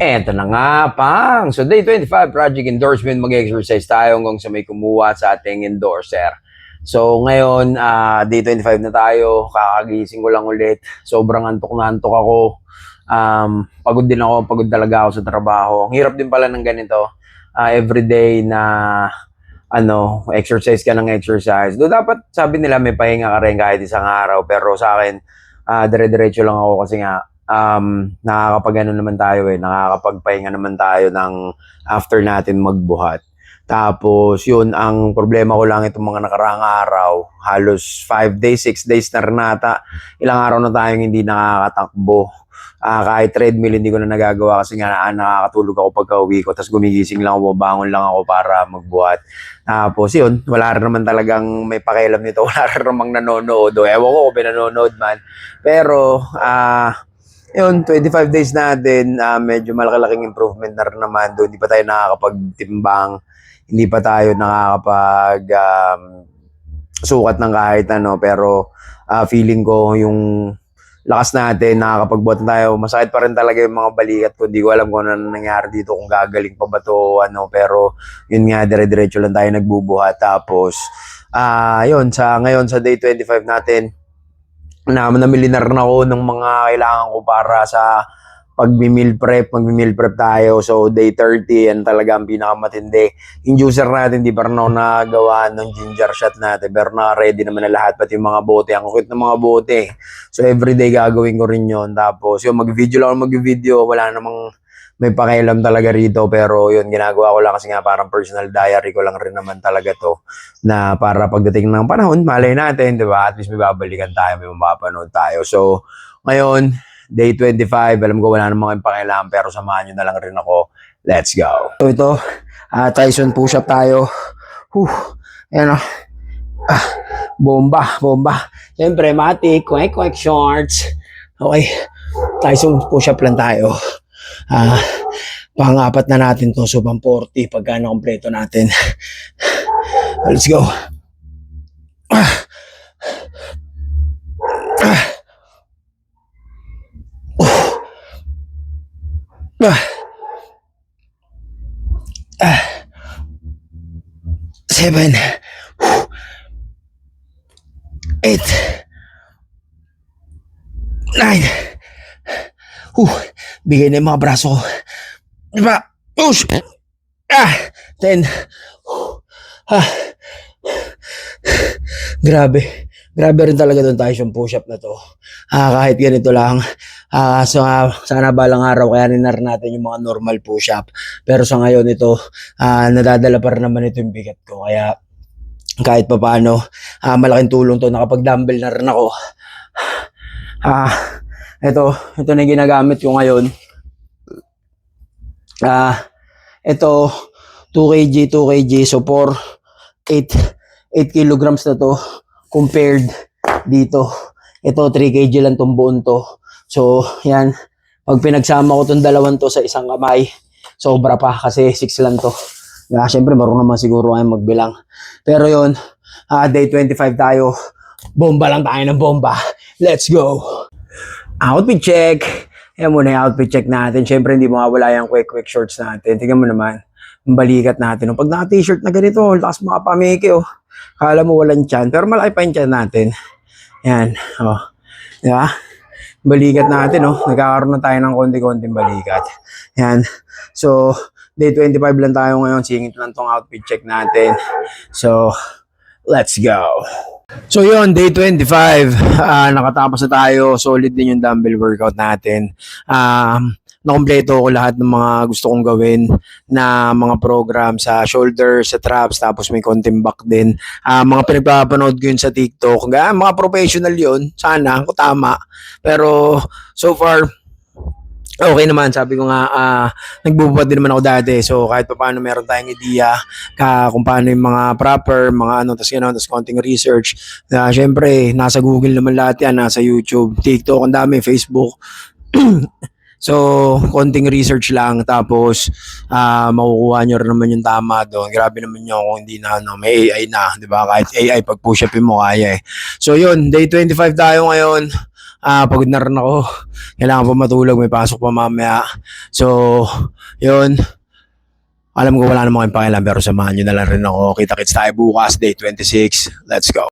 Eto na nga, pang. So, day 25, project endorsement, mag-exercise tayo hanggang sa may kumuha sa ating endorser. So, ngayon, day 25 na tayo. Kakagising ko lang ulit. Sobrang antok na antok ako. Pagod din ako. Pagod talaga ako sa trabaho. Ang hirap din pala ng ganito. Everyday na exercise ka ng exercise. Do dapat, sabi nila, may pahinga ka rin kahit isang araw. Pero sa akin, dire-diretso lang ako kasi nga, nakakapag-ano naman tayo nakakapagpahinga naman tayo ng after natin magbuhat. Tapos, yun, ang problema ko lang itong mga nakaraang araw, halos 5 days, 6 days na rin ata, ilang araw na tayong hindi nakakatakbo. Kahit treadmill, hindi ko na nagagawa kasi nga nakakatulog ako pagka-uwi ko, tapos gumigising lang ako, bangon lang ako para magbuhat. Tapos, yun, wala rin naman talagang may pakialam nito, wala rin namang nanonood. Ewan ko kung pinanonood man. Pero, yun, 25 days natin, medyo malaki-laking improvement na rin naman doon. Hindi pa tayo nakakapagtimbang, hindi pa tayo nakakapag sukat ng kahit ano, pero feeling ko yung lakas natin, nakakapagbuhat na tayo. Masakit pa rin talaga yung mga balikat ko. Hindi ko alam kung ano nangyari dito, kung gagaling pa ba to, pero yun nga, dire-diretso lang tayo nagbubuhat. Tapos, yun, ngayon sa day 25 natin, namili na rin ako ng mga kailangan ko para sa magmi-meal prep tayo. So day 30, yan talaga ang pinakamatindi. Yung juicer natin, di pa rin ako nagawa ng ginger shot natin, pero naka-ready naman na lahat, pati yung mga bote. Ang cute ng mga bote. So everyday gagawin ko rin yun. Tapos yung mag-video, wala namang may pakialam talaga rito, pero yun, ginagawa ko lang kasi nga parang personal diary ko lang rin naman talaga to, na para pagdating ng panahon, malay natin, di ba? At least may babalikan tayo, may mapapanood tayo. So, ngayon, day 25, alam ko wala namang pakialam, pero samahan nyo na lang rin ako. Let's go. So ito, Tyson push-up tayo. Ayan o. Bomba. Siyempre, matik, quick shorts. Okay, Tyson push-up lang tayo. Pang-apat na natin to, so pang 40 pagka na-kompleto natin. Let's go. Seven, 8, 9. Bigay na yung mga braso ko. Diba? Push! 10. Grabe rin talaga doon tayo yung push-up na to. Kahit ganito lang. So, sana balang araw kaya rin natin yung mga normal push-up. Pero sa ngayon ito, nadadala pa rin naman ito yung bigat ko. Kaya kahit pa paano, malaking tulong to. Nakapag-dumbbell na rin ako. Ito na yung ginagamit ko ngayon. Ito, 2 kg, so 8 kilograms na to compared dito. Ito, 3 kg lang tong buon to. So, yan. Pag pinagsama ko tong dalawang to sa isang kamay, sobra pa kasi 6 lang to. Siyempre, marunong naman siguro kayo magbilang. Pero yun, day 25 tayo. Bomba lang tayo ng bomba. Let's go! Outfit check. Ayan muna yung outfit check natin. Siyempre, hindi mawawala yung quick shorts natin. Tingnan mo naman, yung balikat natin. Pag naka-t-shirt na ganito, lakas mga pameke, Kala mo walang tiyan, pero malaki pa yung tiyan natin. Yan, Diba? Balikat natin, Nagkakaroon na tayo ng konti-konting balikat. Yan. So, day 25 lang tayo ngayon. Singit lang tong outfit check natin. So, let's go. So yun, day 25, nakatapos na tayo. Solid din yung dumbbell workout natin. Nakompleto ko lahat ng mga gusto kong gawin na mga program sa shoulder, sa traps, tapos may konting back din. Mga pinagpapanood ko yun sa TikTok. Mga professional yun, sana, kung tama. Pero so far, okay naman, sabi ko nga, nagbubuhat din naman ako dati. So, kahit pa paano meron tayong idea kung paano yung mga proper, mga tapos konting research. Siyempre, nasa Google naman lahat yan, nasa YouTube, TikTok, ang dami, Facebook. So, konting research lang, tapos makukuha nyo rin naman yung tama doon. Grabe naman nyo kung hindi na, may AI na, di ba? Kahit AI, pag push-upin mo, kaya eh. So, yun, day 25 tayo ngayon. pagod na rin ako. Kailangan pa matulog, may pasok pa mamaya. So, yun. Alam ko wala namang kayong pakialam pero samahan nyo na lang rin ako. Kita-kits tayo bukas, day 26. Let's go.